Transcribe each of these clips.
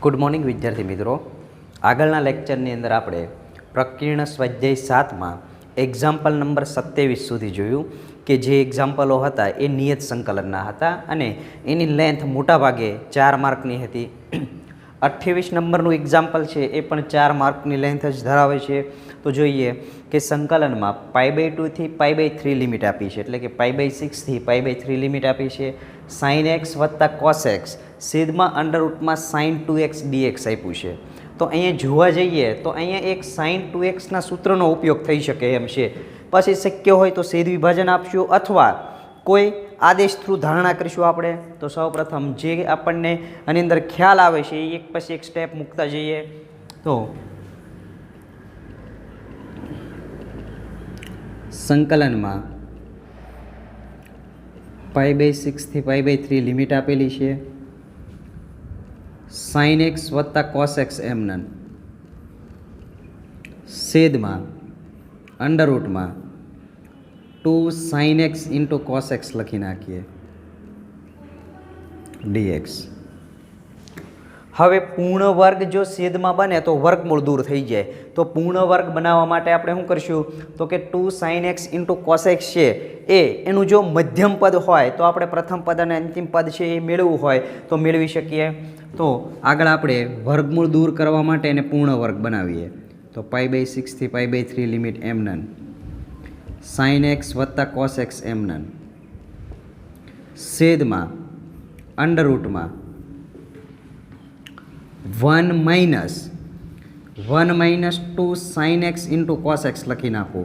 Good morning વિદ્યાર્થી મિત્રો. આગળના લેક્ચરની અંદર આપણે પ્રકીર્ણ સ્વાધ્યાય 7માં એક્ઝામ્પલ નંબર 27 સુધી જોયું કે જે એક્ઝામ્પલો હતા એ નિયત સંકલનના હતા અને એની લેન્થ મોટાભાગે 4 માર્કની હતી. 28 નંબરનું એક્ઝામ્પલ છે એ પણ 4 માર્કની લેન્થ જ ધરાવે છે. તો જોઈએ કે સંકલનમાં π/2 થી π/3 લિમિટ આપી છે, એટલે કે π/6 થી π/3 લિમિટ આપી છે. sin x વત્તા cos x છેદમાં અંડરરૂટમાં sin 2x dx આપ્યું છે. તો અહીંયા જોવા જઈએ તો અહીંયા એક sin 2xના સૂત્રનો ઉપયોગ થઈ શકે એમ છે. પછી શક્ય હોય તો છેદ વિભાજન આપશું અથવા કોઈ આદેશ થ્રુ ધારણા કરીશું આપણે. તો સૌપ્રથમ જે આપણને આની અંદર ખ્યાલ આવે છે એ એક પછી એક સ્ટેપ મૂકતા જઈએ. તો સંકલનમાં π/6 થી π/3 લિમિટ આપેલી છે. sin x વત્તા cos x એમનન છેદમાં અંડરરૂટમાં 2 sin x into cos x લખી નાખીએ dx. હવે પૂર્ણ વર્ગ જો છેદમાં બને તો વર્ગમૂળ દૂર થઈ જાય. તો પૂર્ણ વર્ગ બનાવવા માટે આપણે શું કરીશું તો કે 2 sin x into cos x છે એનું જો મધ્યમ પદ હોય તો આપણે પ્રથમ પદ અને અંતિમ પદ છે એ મેળવવું હોય તો મેળવી શકીએ. તો આગળ આપણે વર્ગમૂળ દૂર કરવા માટે એને પૂર્ણ વર્ગ બનાવીએ. તો π/6 થી π/3 લિમિટ એમનન sin x વત્તા cos x એમનન છેદમાં અંડરરૂટમાં 1 minus 2 sin x into cos x લખી નાખો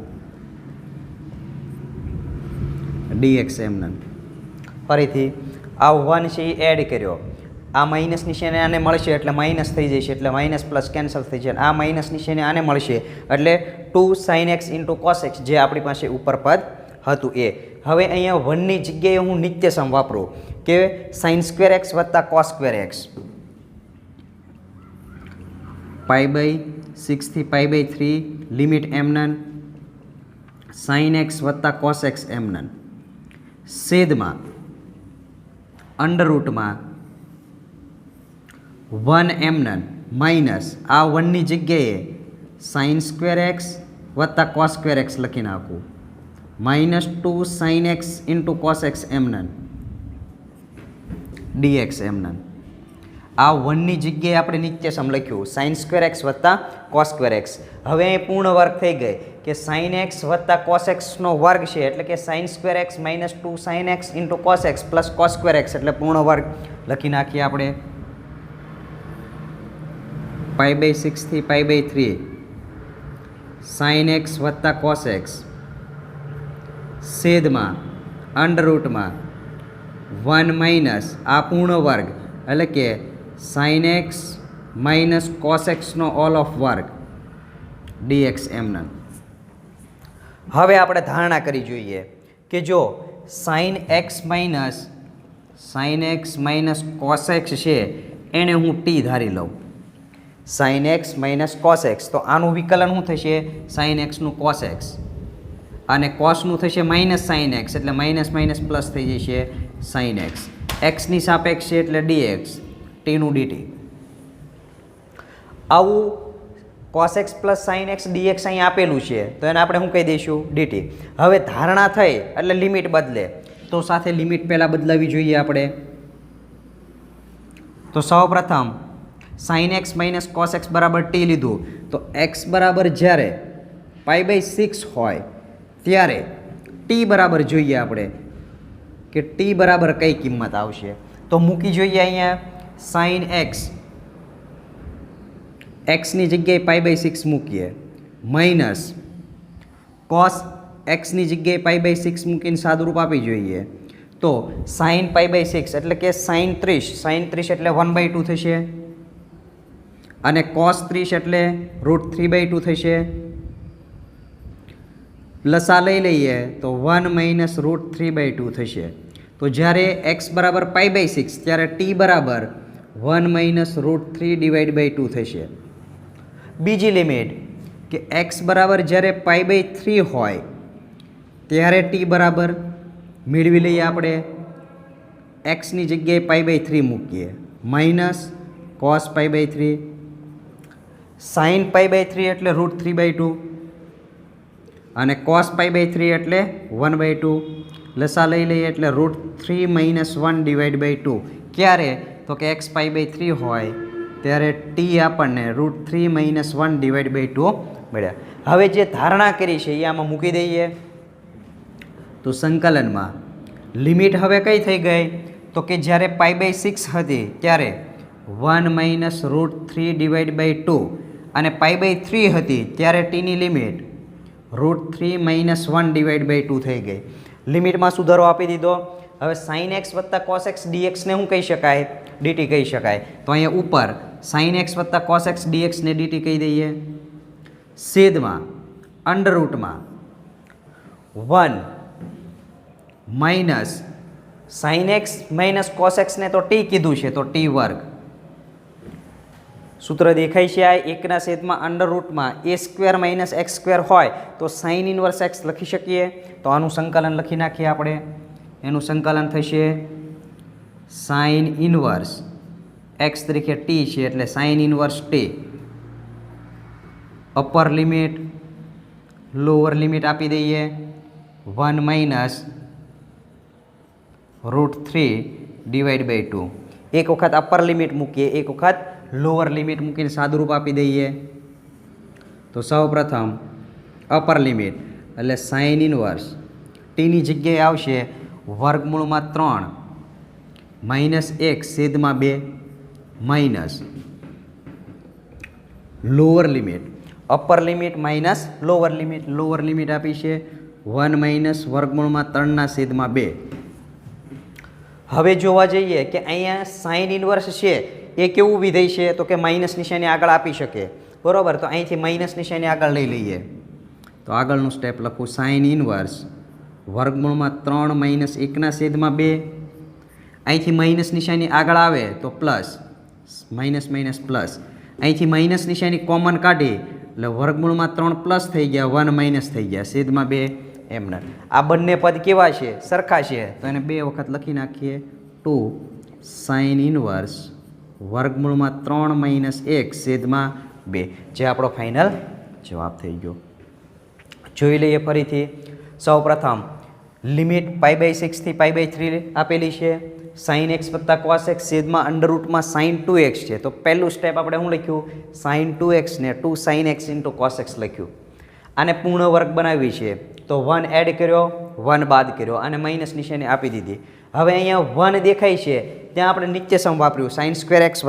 dx એમનન. ફરીથી આ 1 છે એ એડ કર્યો, આ માઇનસ નિશાને આને મળશે એટલે માઇનસ થઈ જશે, એટલે માઇનસ પ્લસ કેન્સલ થઈ જાય. આ માઇનસ નિશાને આને મળશે એટલે 2 sin x into cos x જે આપણી પાસે ઉપર પદ હતું એ. હવે અહીંયા 1 ની જગ્યાએ હું નિત્યસમ વાપરું કે sin² x વત્તા cos² x π/6 થી π/3 લિમિટ એમનન sin x વત્તા cos x એમનન છેદમાં અંડરરૂટમાં 1 એમનન માઇનસ આ 1 ની જગ્યાએ sin² x વત્તા cos² x લખી નાખું -2 sin x into cos x એમનન dx એમનન. આ 1 ની જગ્યાએ આપણે નિત્યસમ લખ્યું sin² x વત્તા cos² x. હવે અહીં પૂર્ણ વર્ગ થઈ ગઈ કે sin x વત્તા cos x નો વર્ગ છે, એટલે કે sin² x -2 sin x into cos x plus cos² x એટલે પૂર્ણ વર્ગ લખી નાખીએ આપણે. π/6 થી π/3 sin x વત્તા cos x છેદમાં અંડરરૂટમાં 1 માઇનસ આ પૂર્ણ વર્ગ એટલે કે sin x minus cos x નો ઓલ ઓફ વર્ગ dx એમનન. હવે આપણે ધારણા કરી જોઈએ કે જો sin x minus cos x છે એને હું t ધારી લઉં, sin x minus cos x તો આનું વિકલન શું થશે sin x નું cos x અને cosનું થશે માઇનસ sin x એટલે માઇનસ માઇનસ પ્લસ થઈ જશે sin x. x ની સાપેક્ષ છે એટલે dx t નું dt. આવું cos x plus sin x dx અહીં આપેલું છે તો એને આપણે શું કહી દઈશું dt. હવે ધારણા થઈ એટલે લિમિટ બદલે તો સાથે લિમિટ પહેલાં બદલાવી જોઈએ આપણે. તો સૌપ્રથમ sin x minus cos x બરાબર t લીધું તો x બરાબર જ્યારે π/6 હોય ત્યારે t બરાબર જોઈએ આપણે કે t બરાબર કઈ કિંમત આવશે. તો મૂકી જોઈએ અહીંયા sin x ની જગ્યાએ π/6 મૂકીએ માઇનસ cos x ની જગ્યાએ π/6 મૂકીને સાદુરૂપ આપી જોઈએ. તો sin π/6 એટલે કે sin 30 એટલે 1/2 થશે અને cos 30 એટલે √3/2 થશે. પ્લસ આ લઈ લઈએ તો 1 માઇનસ √3/2 થશે. તો જ્યારે x બરાબર π/6 ત્યારે t બરાબર 1 માઇનસ √3/2 થશે. બીજી લિમિટ કે x બરાબર જ્યારે π/3 હોય ત્યારે t બરાબર મેળવી લઈએ આપણે x ની જગ્યાએ π/3 મૂકીએ માઇનસ cos π/3, sin π/3 એટલે √3/2 અને cos π/3 એટલે 1/2. લસા લઈ લઈએ એટલે √3 - 1/2. ક્યારે? તો કે x π/3 હોય ત્યારે t આપણને √3 - 1/2 મળ્યા. હવે જે ધારણા કરી છે એ આમાં મૂકી દઈએ તો સંકલનમાં લિમિટ હવે કઈ થઈ ગઈ? તો કે જ્યારે π/6 હતી ત્યારે 1 - √3/2 અને π/3 હતી ત્યારે ટીની લિમિટ √3 - 1/2 થઈ ગઈ. લિમિટમાં સુધારો આપી દીધો. હવે sin x + cos x dx ને શું કહી શકાય? dt કહી શકાય. તો અહીંયા ઉપર sin x + cos x dx ને dt કહી દઈએ. છેદમાં અંડરરૂટમાં 1 minus sin x minus cos x ને તો t કીધું છે તો t વર્ગ. સૂત્ર દેખાય છે આ 1/√માં a² - x² હોય તો sin ઇન્વર્સ x લખી શકીએ. તો આનું સંકલન લખી નાખીએ આપણે. એનું સંકલન થશે sin ઇન્વર્સ x તરીકે t છે એટલે sin inverse t. Upper limit lower limit આપી દઈએ 1 - √3/2. એક વખત અપર લિમિટ મૂકીએ, એક વખત લોઅર લિમિટ મૂકીને સાદુરૂપ આપી દઈએ. તો સૌ પ્રથમ અપર લિમિટ એટલે સાઇન ઇન્વર્સ ટીની જગ્યાએ આવશે વર્ગમૂળમાં 3 -1/2 minus lower limit upper limit minus lower limit આપી છે 1 - વર્ગમૂળમાં 3/2. હવે જોવા જઈએ કે અહીંયા સાઇન ઇન્વર્સ છે એ કેવું વિધેય છે? તો કે માઇનસ નિશાની આગળ આપી શકે, બરાબર. તો અહીંથી માઇનસ નિશાની આગળ લઈ લઈએ. તો આગળનું સ્ટેપ લખું સાઇન ઇન્વર્સ વર્ગમૂળમાં 3 - 1/2. અહીંથી માઇનસ નિશાની આગળ આવે તો પ્લસ પ્લસ. અહીંથી માઇનસ નિશાની કોમન કાઢી એટલે વર્ગમૂળમાં 3 પ્લસ થઈ ગયા, 1 માઇનસ થઈ ગયા, છેદમાં 2 એમને. આ બંને પદ કેવા છે? સરખા છે. તો એને 2 વખત લખી નાખીએ. 2 સાઇન ઇન્વર્સ વર્ગમૂળમાં 3 - 1/2 જે આપણો ફાઇનલ જવાબ થઈ ગયો. જોઈ લઈએ ફરીથી. સૌ પ્રથમ લિમિટ π/6 થી π/3 આપેલી છે. sin x + cos x √ sin 2x છે. તો પહેલું સ્ટેપ આપણે શું લખ્યું? sin 2x ને 2 sin x * cos x લખ્યું. આને પૂર્ણ વર્ગ બનાવી છે તો 1 એડ કર્યો, 1 બાદ કર્યો અને માઇનસ નિશાની આપી દીધી. હવે અહીંયા 1 દેખાય છે ત્યાં આપણે નીચે સમ વાપર્યું sin² x +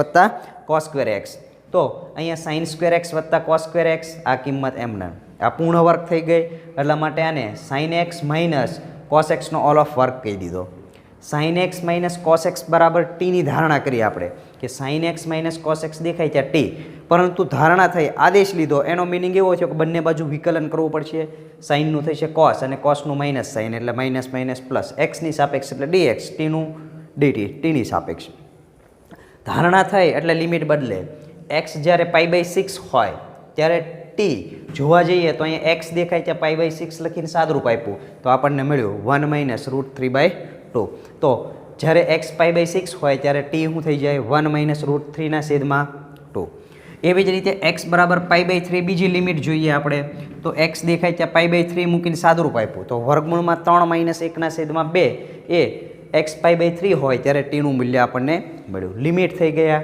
cos² x. તો અહીંયા sin² x + cos² x આ કિંમત એમને આ પૂર્ણ વર્ગ થઈ ગઈ. એટલા માટે આને sin x - cos x નો ઓલ ઓફ વર્ગ કહી દીધો. sin x - cos x બરાબર t ની ધારણા કરી આપણે કે sin x - cos x દેખાય ત્યાં t, પરંતુ ધારણા થઈ આદેશ લીધો એનો મિનિંગ એવો છે કે બંને બાજુ વિકલન કરવું પડશે. સાઇનનું થશે cos અને cosનું માઇનસ સાઇન એટલે માઇનસ પ્લસ એક્સની સાપેક્ષ એટલે dx, ટીનું dt ટીની સાપેક્ષ. ધારણા થઈ એટલે લિમિટ બદલે. x જ્યારે π/6 હોય ત્યારે t જોવા જઈએ તો અહીંયા x દેખાય ત્યાં π/6 લખીને સાદરૂપ આપ્યું તો આપણને મળ્યું 1 - √3/2. તો જ્યારે x π/6 હોય ત્યારે t શું થઈ જાય? 1 - √3/2. એવી જ રીતે x બરાબર π/3 બીજી લિમિટ જોઈએ આપણે તો x દેખાય ત્યાં π/3 મૂકીને સાદરૂપ આપ્યું તો વર્ગમૂળમાં 3 - 1/2 એ x π/3 હોય ત્યારે ટીનું મૂલ્ય આપણને મળ્યું. લિમિટ થઈ ગયા.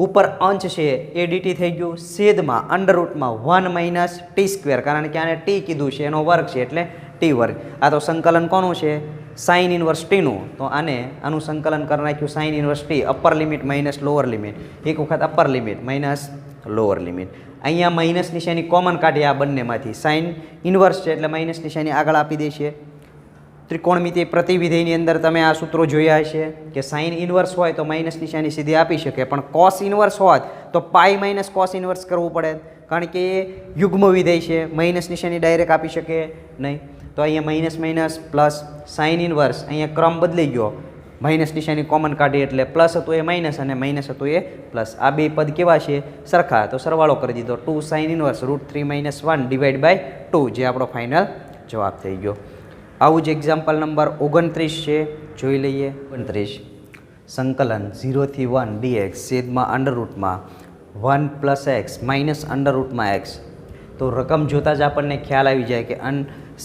ઉપર અંશ છે એ dt થઈ ગયું. છેદમાં અંડરરૂટમાં 1 - t², કારણ કે આને t કીધું છે એનો વર્ગ છે એટલે t વર્ગ. આ તો સંકલન કોનું છે? સાઇન ઇન્વર્સ ટીનું. તો આનું સંકલન કરી નાખ્યું sine inverse t. Upper limit minus lower limit, એક વખત upper limit minus lower limit. અહીંયા માઇનસ નિશાની કોમન કાઢીએ આ બંનેમાંથી. સાઇન ઇન્વર્સ છે એટલે માઇનસ નિશાની આગળ આપી દેશે. ત્રિકોણમિતિ પ્રતિવિધેયની અંદર તમે આ સૂત્રો જોયા હશે કે સાઇન ઇન્વર્સ હોય તો માઇનસ નિશાની સીધી આપી શકે, પણ કોસ ઇન્વર્સ હોત તો પાઈ માઇનસ કોસ ઇન્વર્સ કરવું પડે, કારણ કે એ યુગ્મ વિધેય છે. માઇનસ નિશાની ડાયરેક્ટ આપી શકે નહીં. તો અહીંયા માઇનસ પ્લસ સાઇન ઇન્વર્સ, અહીંયા ક્રમ બદલી ગયો, માઇનસ નિશાની કોમન કાઢી એટલે પ્લસ હતું એ માઇનસ અને માઇનસ હતું એ પ્લસ. આ બે પદ કેવા છે? સરખા. તો સરવાળો કરી દીધો. 2 સાઇન ઇન્વર્સ √3 - 1/2 જે આપણો ફાઇનલ જવાબ થઈ ગયો. આવું જ એક્ઝામ્પલ નંબર 29 છે, જોઈ લઈએ. 29 સંકલન 0 થી 1 dx છેદમાં અંડર રૂટમાં 1 પ્લસ એક્સ માઇનસ અંડર રૂટમાં એક્સ. તો રકમ જોતાં જ આપણને ખ્યાલ આવી જાય કે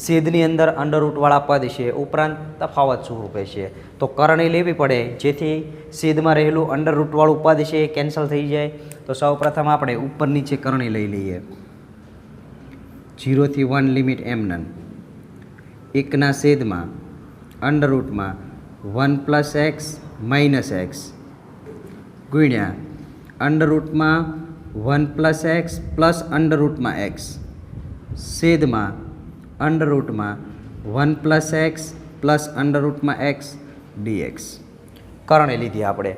છેદની અંદર અંડર રૂટવાળા પદ છે ઉપરાંત તફાવત સ્વરૂપે છે. તો કરણી લેવી પડે જેથી છેદમાં રહેલું અંડર રૂટવાળું પદ છે એ કેન્સલ થઈ જાય. તો સૌપ્રથમ આપણે ઉપર નીચે કરણી લઈ લઈએ. 0 થી 1 લિમિટ એમનન 1 છેદમાં અંડર રૂટમાં 1 પ્લસ એક્સ માઇનસ એક્સ ગુણ્યા અંડર રૂટમાં 1 પ્લસ એક્સ પ્લસ અંડર રૂટમાં એક્સ છેદમાં અંડર રૂટમાં 1 પ્લસ એક્સ પ્લસ અંડર રૂટમાં એક્સ ડીએક્સ. કરણે લીધી આપણે.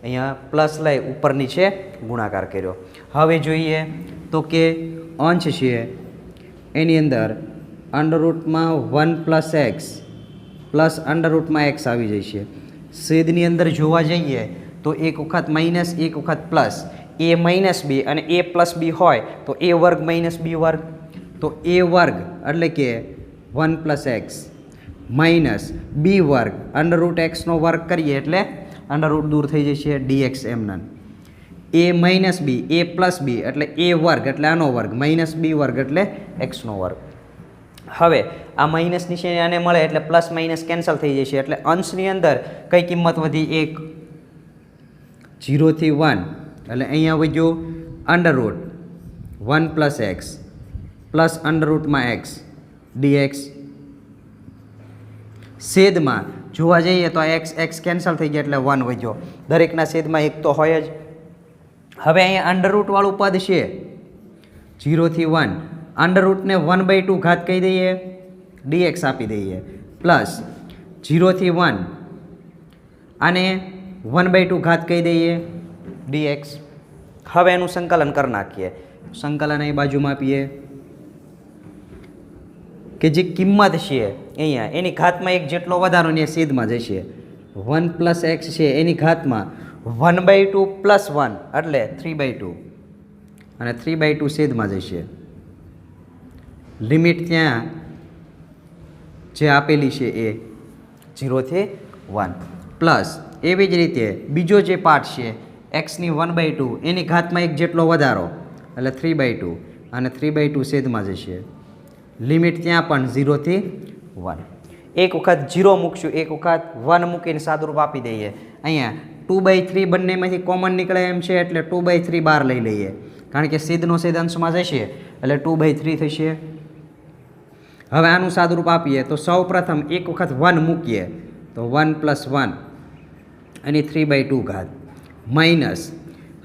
અહીંયા પ્લસ લઈ ઉપર નીચે ગુણાકાર કર્યો. હવે જોઈએ તો કે અંશ છે એની અંદર અંડર રૂટમાં 1 પ્લસ એક્સ પ્લસ અંડર રૂટમાં એક્સ આવી જાય છે. છેદની અંદર જોવા જઈએ તો એક વખત માઇનસ એક વખત પ્લસ એ માઇનસ બી અને એ પ્લસ બી હોય તો એ વર્ગ માઇનસ બી વર્ગ. તો એ વર્ગ એટલે કે 1 પ્લસ એક્સ માઇનસ બી વર્ગ અંડર રૂટ એક્સનો વર્ગ કરીએ એટલે અંડર રૂટ દૂર થઈ જશે ડીએક્સ એમનન. એ માઇનસ બી એ પ્લસ બી એટલે એ વર્ગ એટલે આનો વર્ગ માઇનસ બી વર્ગ એટલે એક્સનો વર્ગ. હવે આ માઇનસ નિશાની આને મળે એટલે પ્લસ માઇનસ કેન્સલ થઈ જશે એટલે અંશની અંદર કઈ કિંમત વધી 1. 0 થી 1 એટલે અહીંયા વધ્યું under root 1 plus x plus under રૂટમાં એક્સ ડીએક્સ. છેદમાં જોવા જઈએ તો એક્સ એક્સ કેન્સલ થઈ ગયા એટલે 1 વધ્યો. દરેકના છેદમાં 1 તો હોય જ. હવે અહીંયા અંડર રૂટવાળું પદ છે 0 થી 1 અંડર રૂટને 1/2 ઘાત કહી દઈએ ડીએક્સ આપી દઈએ પ્લસ 0 થી 1 આને 1/2 ઘાત કહી દઈએ ડીએક્સ. હવે એનું સંકલન કરી નાખીએ. સંકલન અહીં બાજુમાં આપીએ કે જે કિંમત છે અહીંયા એની ઘાતમાં એક જેટલો વધારો ને છેદમાં જશે. 1 પ્લસ એક્સ છે એની ઘાતમાં 1/2 પ્લસ 1 એટલે 3/2 અને 3/2 છેદમાં જશે. લિમિટ ત્યાં જે આપેલી છે એ 0 થી 1 પ્લસ એવી જ રીતે બીજો જે પાર્ટ છે એક્સની 1/2 એની ઘાતમાં એક જેટલો વધારો એટલે 3/2 અને 3/2 છેદમાં જશે. લિમિટ ત્યાં પણ 0 થી 1. એક વખત 0 મૂકશું એક વખત 1 મૂકીને સાદુરૂપ આપી દઈએ. અહીંયા 2/3 બંનેમાંથી કોમન નીકળે એમ છે એટલે 2/3 બહાર લઈ લઈએ કારણ કે છેદનો છેદ અંશમાં જશે એટલે 2/3 થશે. હવે આનું સાદુરૂપ આપીએ તો સૌ પ્રથમ એક વખત 1 મૂકીએ તો 1 પ્લસ 1 અને 3/2 ઘાત માઇનસ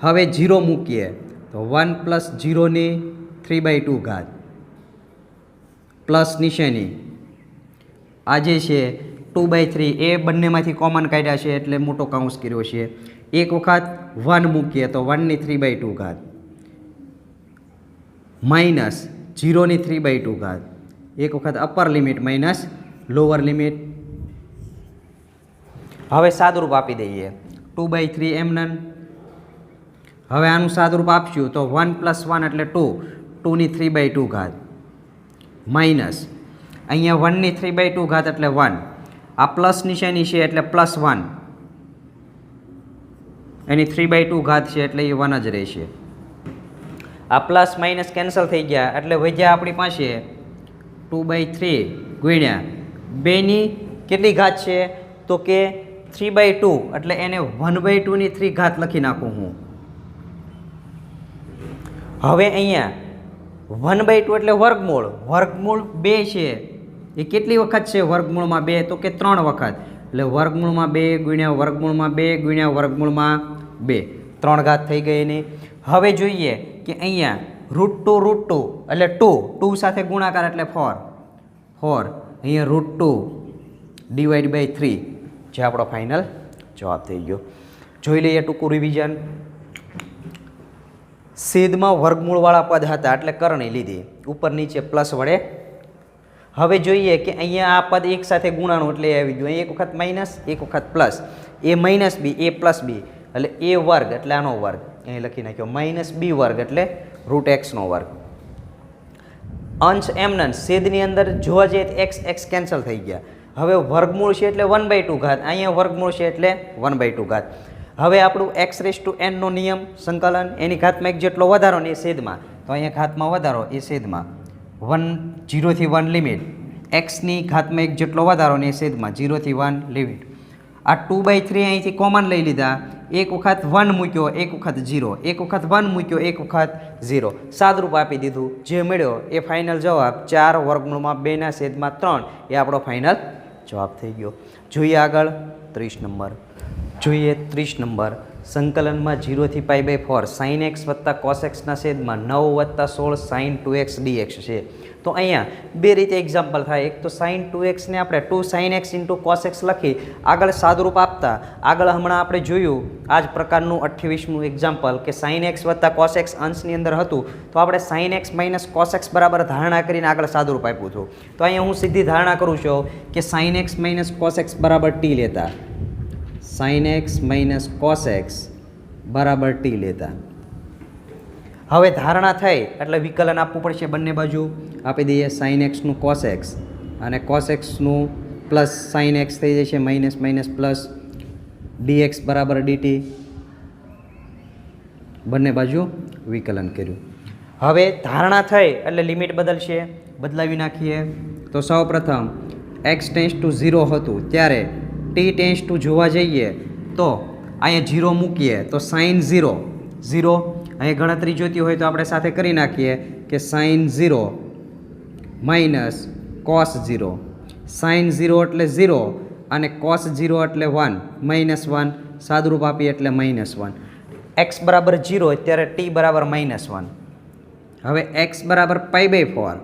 હવે 0 મૂકીએ તો 1 પ્લસ 0ની 3/2 ઘાત પ્લસ નિશાની આ જે છે 2/3 એ બંનેમાંથી કોમન કાઢ્યા છે એટલે મોટો કાઉન્સ કર્યો છે. એક વખત 1 મૂકીએ તો 1ની 3/2 ઘાત માઇનસ 0ની 3/2 ઘાત એક વખત upper limit minus lower limit. હવે સાદુરૂપ આપી દઈએ 2/3 એમનન. હવે આનું સાદુરૂપ આપશું તો 1 પ્લસ 1 એટલે 2ની 3/2 ઘાત માઇનસ અહીંયા 1ની 3/2 ઘાત એટલે 1 આ પ્લસ નિશાની છે એટલે પ્લસ 1 એની 3/2 ઘાત છે એટલે એ 1 જ રહેશે. આ પ્લસ માઇનસ કેન્સલ થઈ ગયા એટલે વધ્યા આપણી પાસે 2/3 ગુણ્યા 2ની કેટલી ઘાત છે તો કે 3/2 એટલે એને 1/2ની 3 ઘાત લખી નાખું હું. હવે અહીંયા 1/2 એટલે વર્ગમૂળ 2 છે એ કેટલી વખત છે વર્ગમૂળમાં 2 તો કે 3 વખત એટલે વર્ગમૂળમાં 2 ગુણ્યા વર્ગમૂળમાં 2 ગુણ્યા વર્ગમૂળમાં 2 3 ઘાત થઈ ગઈ એની. હવે જોઈએ કે અહીંયા √2 એટલે 2 સાથે ગુણાકાર એટલે 4 અહીંયા √2 ડિવાઈડ બાય 3 જે આપણો ફાઇનલ જવાબ થઈ ગયો. જોઈ લઈએ ટૂંકું રિવિઝન. છેદમાં વર્ગમૂળવાળા પદ હતા એટલે કરણી લીધી ઉપર નીચે પ્લસ વડે. હવે જોઈએ કે અહીંયા આ પદ એક સાથે ગુણાણું એટલે આવી ગયું એક વખત માઇનસ એક વખત પ્લસ એ માઇનસ બી એ પ્લસ બી એટલે એ વર્ગ એટલે આનો વર્ગ અહીં લખી નાખ્યો માઇનસ બી વર્ગ એટલે √x નો વર્ગ. અંશ એમનન છેદની અંદર જોવા જઈએ એક્સ એક્સ કેન્સલ થઈ ગયા. હવે વર્ગમૂળ છે એટલે 1/2 ઘાત, અહીંયા વર્ગમૂળ છે એટલે 1/2 ઘાત. હવે આપણું x⁻n નો નિયમ સંકલન એની ઘાતમાં એક જેટલો વધારો ને એ છેદમાં, તો અહીંયા ઘાતમાં વધારો એ છેદમાં 0 થી 1 લિમિટ એક્સની ઘાતમાં એક જેટલો વધારો ને એ છેદમાં 0 થી 1 લિમિટ. આ 2/3 અહીંથી કોમન લઈ લીધા, એક વખત 1 મૂક્યો, એક વખત 0, એક વખત 1 મૂક્યો, એક વખત 0, સાદરૂપ આપી દીધું. જે મળ્યો એ ફાઇનલ જવાબ 4 વર્ગમૂળમાં 2/3 એ આપણો ફાઇનલ જવાબ થઈ ગયો. જોઈએ આગળ 30 નંબર. જોઈએ 30 નંબર. સંકલનમાં 0 થી π/4 sin x વત્તા cos x ના છેદમાં 9 + 16 sin 2x dx છે. તો અહીંયા બે રીતે એક્ઝામ્પલ થાય. એક તો sin 2x ને આપણે 2 sin x * cos x લખી આગળ સાદુરૂપ આપતા. આગળ હમણાં આપણે જોયું આ જ પ્રકારનું 28મું એક્ઝામ્પલ કે sin x વત્તા cos x અંશની અંદર હતું, તો આપણે sin x - cos x બરાબર ધારણા કરીને આગળ સાદુરૂપ આપ્યું હતું. તો અહીંયા હું સીધી ધારણા કરું છું કે sin x - cos x બરાબર t લેતા, sin x - cos x બરાબર t લેતા. હવે ધારણા થઈ એટલે વિકલન આપવું પડશે, બંને બાજુ આપી દઈએ. sin x નું cos x અને cos x નું પ્લસ sin x થઈ જશે માઇનસ માઇનસ પ્લસ dx બરાબર dt. બંને બાજુ વિકલન કર્યું. હવે ધારણા થઈ એટલે લિમિટ બદલશે, બદલાવી નાખીએ. તો સૌપ્રથમ x → 0 હતું ત્યારે t → જોવા જઈએ તો અહીંયા 0 મૂકીએ તો sin 0 0. અહીંયા ગણતરી જોઈતી હોય તો આપણે સાથે કરી નાખીએ કે sin 0 - cos 0. sin 0 એટલે 0 અને cos 0 એટલે 1 -1, સાદુરૂપ આપીએ એટલે -1. x બરાબર 0 ત્યારે t બરાબર -1. હવે x બરાબર π/4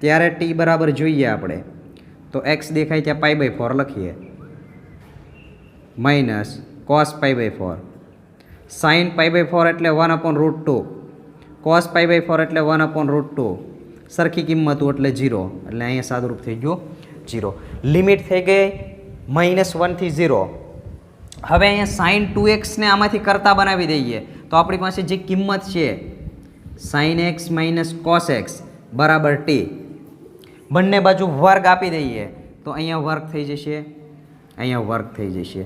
ત્યારે t બરાબર જોઈએ આપણે તો x દેખાય ત્યાં π/4 લખીએ -cos π/4. sin π/4 એટલે 1/√2, cos π/4 એટલે 1/√2. સરખી કિંમત એટલે 0, એટલે અહીંયા સાદુરૂપ થઈ ગયું 0. લિમિટ થઈ ગઈ -1 થી 0. હવે અહીંયા sin 2x ને આમાંથી કરતા બનાવી દઈએ તો આપણી પાસે જે કિંમત છે sin x - cos x બરાબર t. બંને બાજુ વર્ગ આપી દઈએ તો અહીંયા વર્ગ થઈ જશે, અહીંયા વર્ગ થઈ જશે.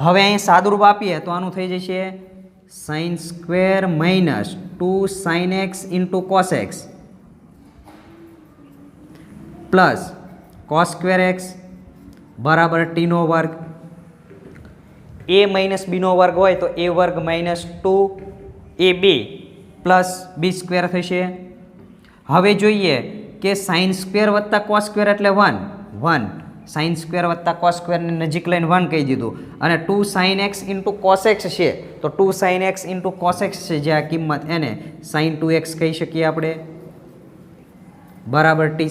હવે અહીં સાદુરૂપ આપીએ તો આનું થઈ જશે sin² - 2 sin x * cos x plus cos² x બરાબર t નો વર્ગ. a - b નો વર્ગ હોય તો a વર્ગ - 2ab પ્લસ b² થશે. હવે જોઈએ કે sin² વત્તા cos² એટલે 1 sin² વત્તા cos² ને નજીક લઈને 1 કહી દીધું અને 2 sin x * cos x છે તો 2 sin x * cos x છે જે આ કિંમત એને sin 2x કહી શકીએ આપણે બરાબર t².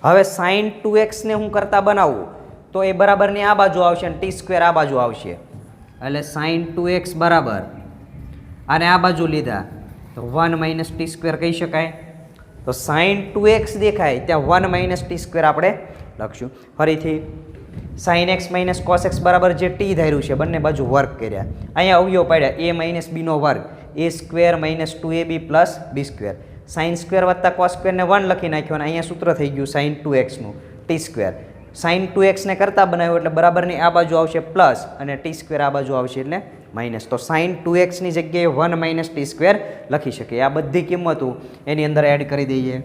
હવે sin 2x ને હું કરતા બનાવું તો એ બરાબરની આ બાજુ આવશે અને t² આ બાજુ આવશે એટલે sin 2x બરાબર અને આ બાજુ લીધા તો 1 - t² કહી શકાય. તો sin 2x દેખાય ત્યાં 1 - t² આપણે લખશું. ફરીથી sin x - cos x બરાબર જે t ધાર્યું છે બંને બાજુ વર્ગ કર્યા, અહીંયા અવયવ પાડ્યા a - b નો વર્ગ a² - 2ab plus b². sin² વત્તા cos² ને 1 લખી નાખ્યો અને અહીંયા સૂત્ર થઈ ગયું sin 2x નું t². sin 2x ને કરતા બનાવ્યું એટલે બરાબરની આ બાજુ આવશે પ્લસ અને t² આ બાજુ આવશે એટલે માઇનસ. તો sin 2x ની જગ્યાએ 1 - t² લખી શકીએ. આ બધી કિંમતો એની અંદર એડ કરી દઈએ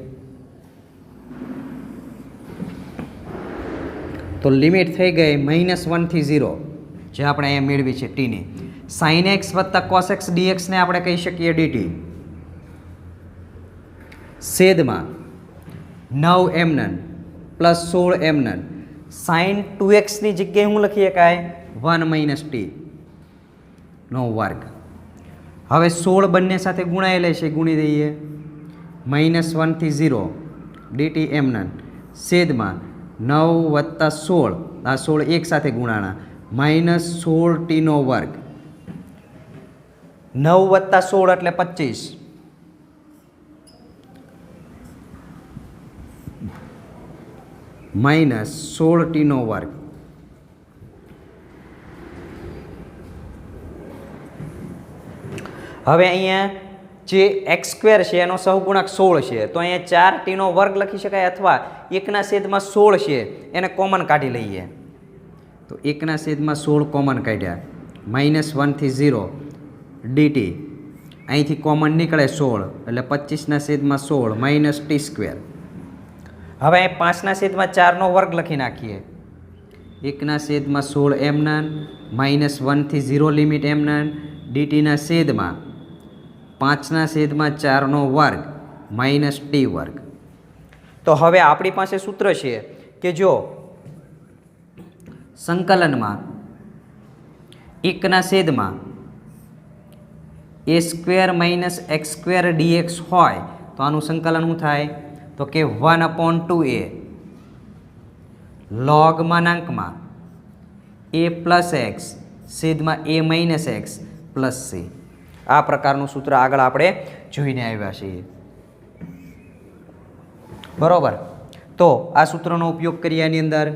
તો લિમિટ થઈ ગઈ -1 થી 0 જે આપણે અહીંયા મેળવી છે t ની. sin x વત્તા cos x dx ને આપણે કહી શકીએ dt છેદમાં 9m plus 16m. sin 2x ની જગ્યાએ હું લખી શકાય 1 - t નો વર્ગ. હવે 16 બંને સાથે ગુણાયેલા છે, ગુણી દઈએ -1 થી 0 dt m છેદમાં 9 + 16, આ 16 એક સાથે ગુણાણા -16t નો વર્ગ. 9 + 16 એટલે 25 -16t નો વર્ગ. હવે અહીંયા જે એક્સ સ્ક્વેર છે એનો સહગુણક 16 છે, તો અહીંયા 4t નો વર્ગ લખી શકાય, અથવા 1/16 છે એને કોમન કાઢી લઈએ. તો 1/16 કોમન કાઢ્યા, -1 થી 0 dt, અહીંથી કોમન નીકળે 16 એટલે 25/16 -t². હવે 5/4 નો વર્ગ લખી નાખીએ. 1/16 એમનાન, -1 થી 0 લિમિટ એમનાન, dt/5/4 નો વર્ગ -t². તો હવે આપણી પાસે સૂત્ર છે કે જો સંકલનમાં 1/a² - x² dx હોય તો આનું સંકલન શું થાય? તો કે 1/2a log માનાંકમાં a + x / a - x + c. આ પ્રકારનું સૂત્ર આગળ આપણે જોઈને આવ્યા છીએ. બરોબર. તો આ સૂત્રનો ઉપયોગ કરીએ આની અંદર.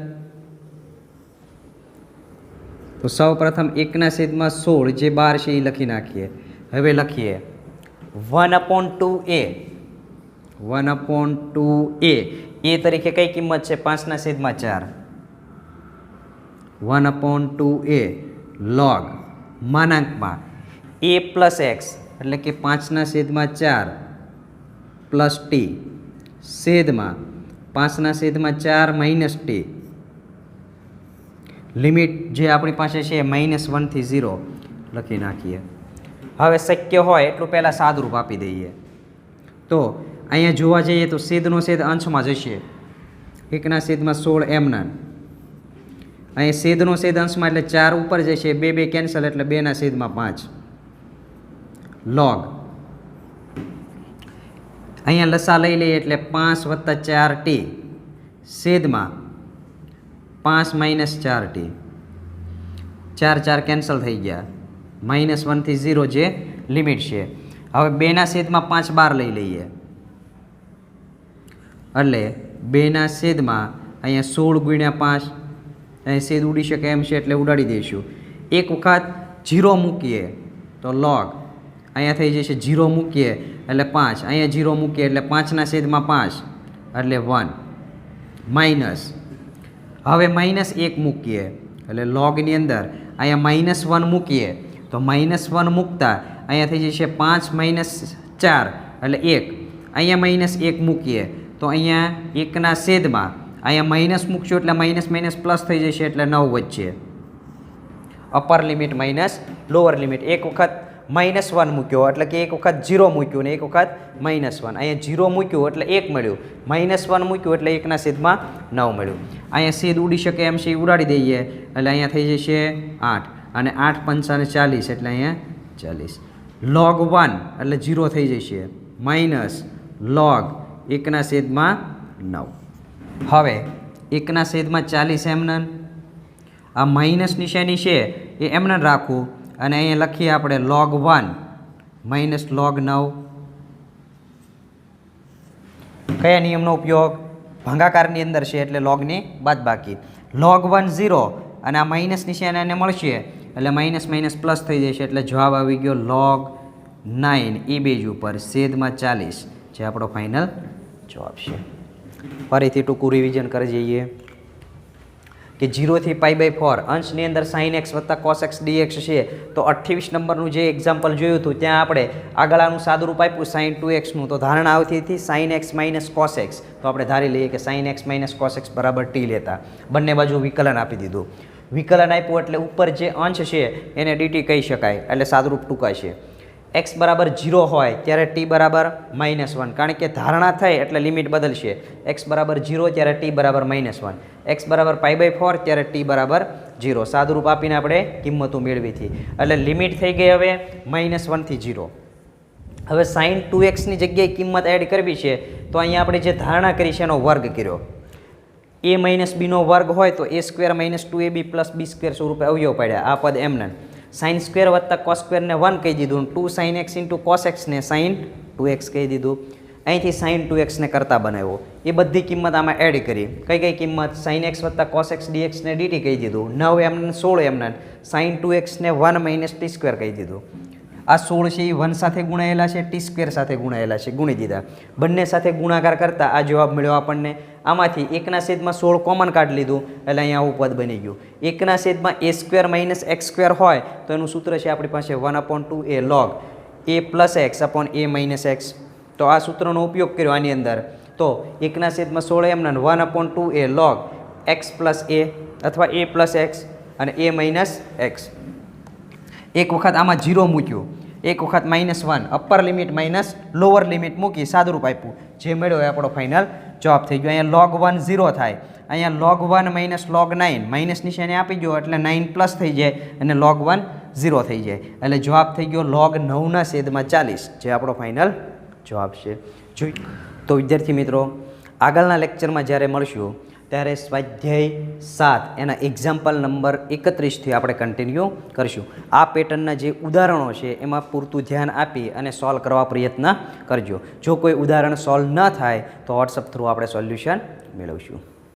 તો સૌ પ્રથમ 1/16 જે 12 છે એ લખી નાખીએ. હવે લખીએ 1/2a. 1/2a એ તરીકે કઈ કિંમત છે? 5/4. 1/2a log માનાંકમાં a + x એટલે કે 5/4 + t છેદમાં 5/4 - t. લિમિટ જે આપણી પાસે છે -1 થી 0 લખી નાખીએ. હવે શક્ય હોય એટલું પહેલાં સાદુરૂપ આપી દઈએ. તો અહીંયા જોવા જઈએ તો છેદનો છેદ અંશમાં જશે, 1/16 એમના. અહીંયા છેદનો છેદ અંશમાં એટલે 4 ઉપર જશે, 2 કેન્સલ એટલે 2/5 log. અહીંયા લસા લઈ લઈએ એટલે 5 + 4t છેદમાં 5 - 4t. 4 કેન્સલ થઈ ગયા, -1 થી 0 જે લિમિટ છે. હવે 2/5 બહાર લઈ લઈએ એટલે 2/, અહીંયા 16 × 5, અહીં છેદ ઉડી શકે એમ છે એટલે ઉડાડી દઈશું. એક વખત 0 મૂકીએ તો log, અહીંયા થઈ જશે 0 મૂકીએ એટલે 5, અહીંયા 0 મૂકીએ એટલે 5/5 એટલે 1 માઇનસ. હવે -1 મૂકીએ એટલે લોગની અંદર અહીંયા -1 મૂકીએ તો -1 મૂકતા અહીંયા થઈ જશે 5 - 4 એટલે 1. અહીંયા -1 મૂકીએ તો અહીંયા 1/, અહીંયા માઇનસ મૂકશો એટલે માઇનસ પ્લસ થઈ જશે એટલે 9 વચ્ચે. Upper limit minus lower limit. એક વખત -1 મૂક્યો એટલે કે એક વખત 0 મૂક્યું ને એક વખત -1. અહીંયા 0 મૂક્યું એટલે 1 મળ્યું, -1 મૂક્યું એટલે 1/9 મળ્યું. અહીંયા છેદ ઉડી શકે એમ છે, ઉડાડી દઈએ એટલે અહીંયા થઈ જશે 8 અને 8 × 5 = 40 એટલે અહીંયા 40. log 1 એટલે 0 થઈ જશે, માઇનસ log 1/9. હવે 1/40 એમને આ માઇનસ નિશાની છે એ એમને રાખવું અને અહીંયા લખીએ આપણે log 1 માઇનસ log 9. કયા નિયમનો ઉપયોગ? ભાગાકારની અંદર છે એટલે લોગની બાદબાકી. log 1 0 અને આ માઇનસ નિશાની એને મળશે એટલે માઇનસ પ્લસ થઈ જશે એટલે જવાબ આવી ગયો log 9 એ બેઝ ઉપર છેદમાં 40 જે આપણો ફાઇનલ જવાબ છે. ફરીથી ટૂંકું રિવિઝન કરી જઈએ કે 0 થી π/4 અંશની અંદર sin x + cos x dx છે. તો 28 નંબરનું જે એક્ઝામ્પલ જોયું હતું ત્યાં આપણે આગળ આનું સાદુરૂપ આપ્યું sin 2x નું. તો ધારણા આવતી હતી sin x - cos x. તો આપણે ધારી લઈએ કે sin x - cos x = t લેતા બંને બાજુ વિકલન આપી દીધું. વિકલન આપ્યું એટલે ઉપર જે અંશ છે એને dt કહી શકાય એટલે સાદુરૂપ ટૂંકાશે. x = 0 હોય ત્યારે t = -1 કારણ કે ધારણા થાય એટલે લિમિટ બદલશે. x = 0 ત્યારે t = -1, x = π/4 ત્યારે t = 0. સાદુરૂપ આપીને આપણે કિંમતો મેળવી હતી એટલે લિમિટ થઈ ગઈ હવે -1 થી 0. હવે sin 2x ની જગ્યાએ કિંમત એડ કરવી છે તો અહીંયા આપણે જે ધારણા કરી છે એનો વર્ગ કર્યો. a - b નો વર્ગ હોય તો a² - 2ab + b² સ્વરૂપે અવયવ પડ્યા. આ પદ એમને sin² + cos² ને 1 કહી દીધું, 2 sin x × cos x ને sin 2x કહી દીધું. અહીંથી sin 2x ને કરતા બનાવ્યો. એ બધી કિંમત આમાં એડ કરી. કઈ કિંમત? sin x + cos x dx ને dt કહી દીધું, 9 એમને 16 એમને sin 2x ને 1 - t² કહી દીધું. આ 16 છે એ 1 સાથે ગુણાયેલા છે, ટી સ્ક્વેર સાથે ગુણાયેલા છે, ગુણી દીધા. બંને સાથે ગુણાકાર કરતાં આ જવાબ મળ્યો આપણને. આમાંથી 1/16 કોમન કાઢી લીધું એટલે અહીંયા આવું પદ બની ગયું. 1/a² - x² હોય તો એનું સૂત્ર છે આપણી પાસે 1/2a log a + x a - x. તો આ સૂત્રનો ઉપયોગ કર્યો આની અંદર. તો 1/16 એમના 1/2a log x + a અથવા a + x અને a - x. એક વખત આમાં 0 મૂક્યું, એક વખત -1, upper limit minus lower limit મૂકી સાદુરૂપ આપ્યું, જે મળ્યો એ આપણો ફાઇનલ જવાબ થઈ ગયો. અહીંયા log 1 0 થાય, અહીંયા log 1 - log 9 માઇનસ નિશાની આપી દો એટલે 9 + થઈ જાય અને log 1 0 થઈ જાય. એટલે જવાબ થઈ ગયો log 9/40, જે આપણો ફાઇનલ જવાબ છે. જોઈ તો વિદ્યાર્થી મિત્રો, આગળના લેક્ચરમાં જ્યારે મળશું ત્યારે સ્વાધ્યાય 7 એના એક્ઝામ્પલ નંબર 31થી આપણે કન્ટિન્યુ કરીશું. આ પેટર્નના જે ઉદાહરણો છે એમાં પૂરતું ધ્યાન આપી અને સોલ્વ કરવા પ્રયત્ન કરજો. જો કોઈ ઉદાહરણ સોલ્વ ન થાય તો વોટ્સઅપ થ્રુ આપણે સોલ્યુશન મેળવશું.